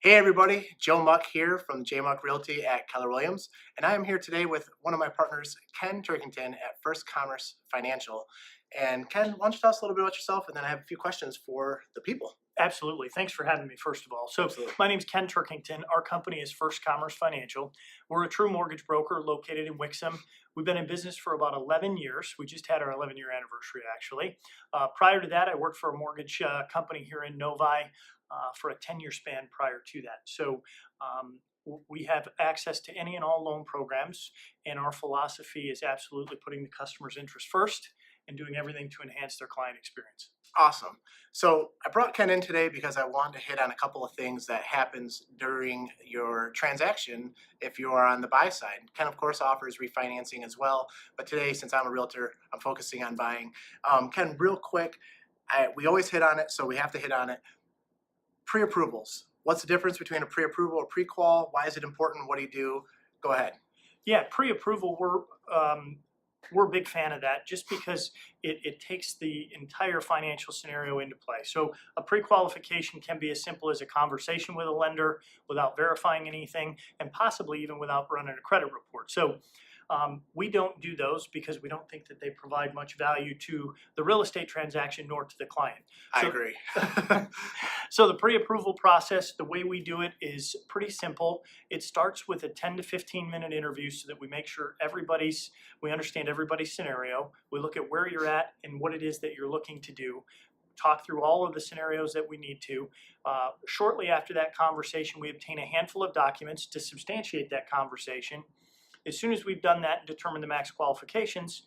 Hey everybody, Joe Muck here from J Muck Realty at Keller Williams, and I am here today with one of my partners, Ken Turkington at First Commerce Financial. And Ken, why don't you tell us a little bit about yourself, and then I have a few questions for the people. Absolutely. Thanks for having me, first of all. So, Absolutely. my name's Ken Turkington. Our company is First Commerce Financial. We're a true mortgage broker located in Wixom. We've been in business for about 11 years. We just had our 11-year anniversary, actually. Prior to that, I worked for a mortgage company here in Novi for a 10-year span prior to that. So, we have access to any and all loan programs, and our philosophy is absolutely putting the customer's interest first and doing everything to enhance their client experience. Awesome. So I brought Ken in today because I wanted to hit on a couple of things that happens during your transaction if you are on the buy side. Ken, of course, offers refinancing as well, but today, since I'm a realtor, I'm focusing on buying. Ken, real quick, we always hit on it, so we have to hit on it. Pre-approvals. What's the difference between a pre-approval or pre-qual? Why is it important? What do you do? Go ahead. Yeah, pre-approval, we're a big fan of that just because it takes the entire financial scenario into play. So a pre-qualification can be as simple as a conversation with a lender without verifying anything and possibly even without running a credit report. So we don't do those because we don't think that they provide much value to the real estate transaction nor to the client. I So, agree. so the pre-approval process, the way we do it is pretty simple. It starts with a 10 to 15-minute interview so that we make sure we understand everybody's scenario. We look at where you're at and what it is that you're looking to do. Talk through all of the scenarios that we need to. Shortly after that conversation, we obtain a handful of documents to substantiate that conversation. As soon as we've done that and determined the max qualifications,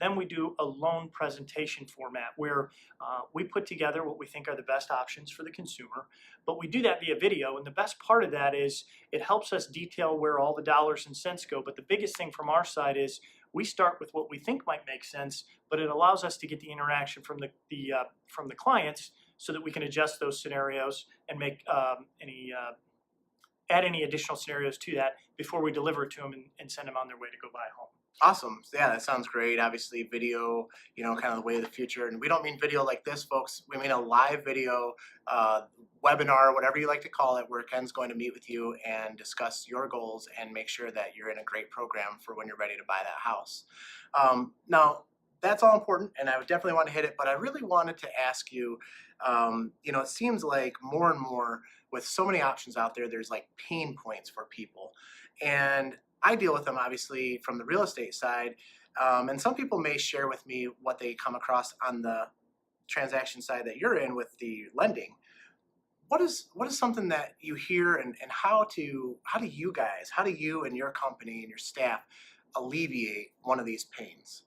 then we do a loan presentation format where we put together what we think are the best options for the consumer, but we do that via video. And the best part of that is it helps us detail where all the dollars and cents go. But the biggest thing from our side is we start with what we think might make sense, but it allows us to get the interaction from the clients so that we can adjust those scenarios and make add any additional scenarios to that before we deliver it to them and send them on their way to go buy a home. Awesome. Yeah, that sounds great. Obviously, video, kind of the way of the future. And we don't mean video like this, folks. We mean a live video, webinar, whatever you like to call it, where Ken's going to meet with you and discuss your goals and make sure that you're in a great program for when you're ready to buy that house. Now, that's all important, and I would definitely want to hit it, but I really wanted to ask you, it seems like more and more with so many options out there, there's like pain points for people. And I deal with them obviously from the real estate side. And some people may share with me what they come across on the transaction side that you're in with the lending. What is something that you hear, and how do you and your company and your staff alleviate one of these pains?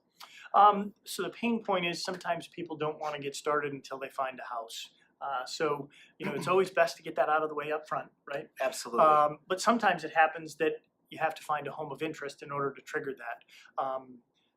So the pain point is sometimes people don't want to get started until they find a house. So it's always best to get that out of the way up front, right? Absolutely. But sometimes it happens that you have to find a home of interest in order to trigger that.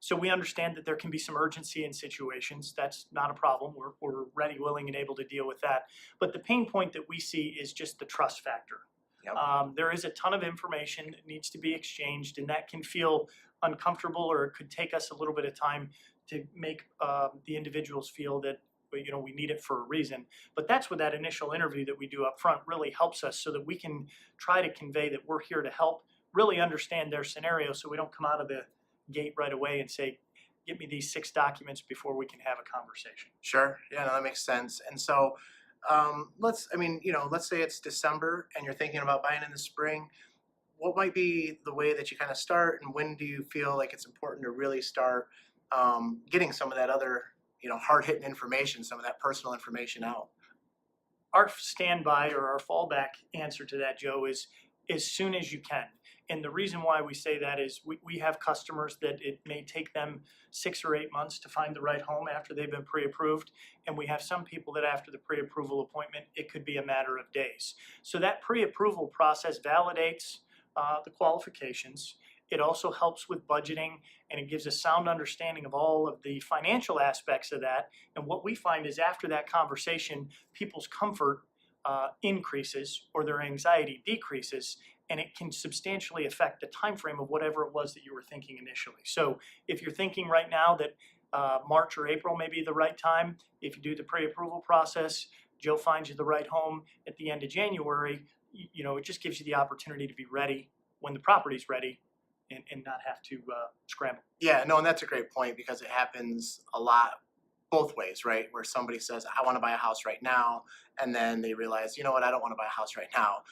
So we understand that there can be some urgency in situations. That's not a problem. We're ready, willing, and able to deal with that. But the pain point that we see is just the trust factor. Yep. There is a ton of information that needs to be exchanged, and that can feel uncomfortable, or it could take us a little bit of time to make the individuals feel that we need it for a reason. But that's what that initial interview that we do up front really helps us, so that we can try to convey that we're here to help, really understand their scenario, so we don't come out of the gate right away and say, "Get me these 6 documents before we can have a conversation." Sure. Yeah, no, that makes sense. And so, let's say it's December and you're thinking about buying in the spring. What might be the way that you kind of start, and when do you feel like it's important to really start getting some of that other, hard-hitting information, some of that personal information out? Our standby or our fallback answer to that, Joe, is as soon as you can. And the reason why we say that is we have customers that it may take them 6 or 8 months to find the right home after they've been pre-approved. And we have some people that after the pre-approval appointment, it could be a matter of days. So that pre-approval process validates the qualifications. It also helps with budgeting, and it gives a sound understanding of all of the financial aspects of that. And what we find is after that conversation, people's comfort increases or their anxiety decreases, and it can substantially affect the time frame of whatever it was that you were thinking initially. So if you're thinking right now that March or April may be the right time, if you do the pre-approval process, Joe finds you the right home at the end of January, you know, it just gives you the opportunity to be ready when the property's ready and not have to scramble. Yeah, no, and that's a great point because it happens a lot both ways, right? Where somebody says, I want to buy a house right now. And then they realize, you know what, I don't want to buy a house right now.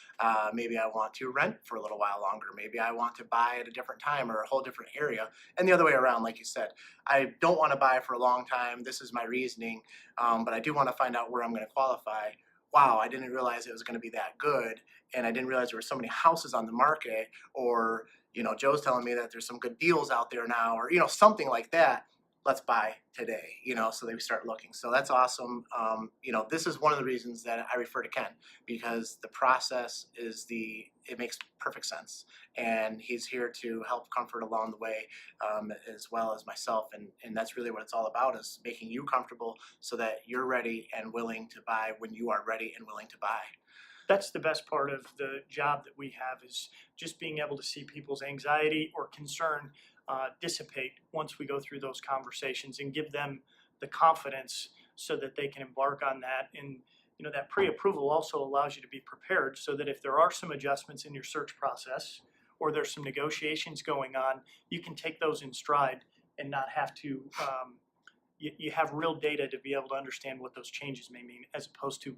Maybe I want to rent for a little while longer. Maybe I want to buy at a different time or a whole different area. And the other way around, like you said, I don't want to buy for a long time. This is my reasoning. But I do want to find out where I'm going to qualify. Wow, I didn't realize it was going to be that good. And I didn't realize there were so many houses on the market. Or, you know, Joe's telling me that there's some good deals out there now, or, you know, something like that. Let's buy today, you know, so they start looking. So that's awesome. You know, this is one of the reasons that I refer to Ken, because the process it makes perfect sense. And he's here to help comfort along the way, as well as myself. And that's really what it's all about, is making you comfortable so that you're ready and willing to buy when you are ready and willing to buy. That's the best part of the job that we have, is just being able to see people's anxiety or concern dissipate once we go through those conversations and give them the confidence so that they can embark on that. And you know, that pre-approval also allows you to be prepared so that if there are some adjustments in your search process or there's some negotiations going on, you can take those in stride and not have to you have real data to be able to understand what those changes may mean, as opposed to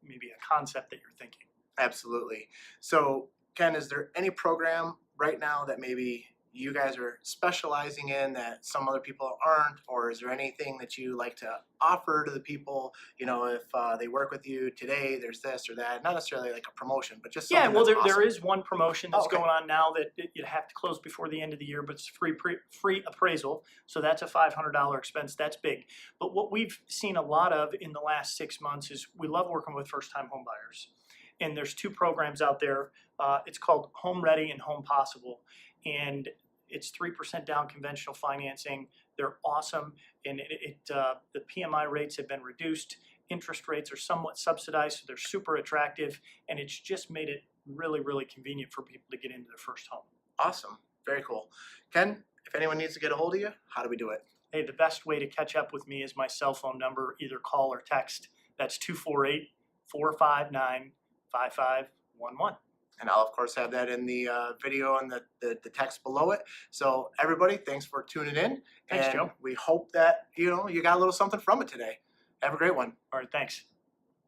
maybe a concept that you're thinking. Absolutely. So Ken, is there any program right now that maybe you guys are specializing in that some other people aren't, or is there anything that you like to offer to the people? You know, if they work with you today, there's this or that, not necessarily like a promotion, but just something Yeah, well, that's there awesome. is one promotion that's Okay. going on now that you have to close before the end of the year, but it's free appraisal. So that's a $500 expense. That's big. But what we've seen a lot of in the last 6 months is we love working with first-time home buyers. And there's 2 programs out there. It's called Home Ready and Home Possible. And it's 3% down conventional financing. They're awesome, and the PMI rates have been reduced. Interest rates are somewhat subsidized, so they're super attractive, and it's just made it really, really convenient for people to get into their first home. Awesome. Very cool. Ken, if anyone needs to get a hold of you, how do we do it? Hey, the best way to catch up with me is my cell phone number, either call or text. That's 248-459-5511. And I'll, of course, have that in the video and the text below it. So everybody, thanks for tuning in. Thanks, and Joe. we hope that, you know, you got a little something from it today. Have a great one. All right, thanks.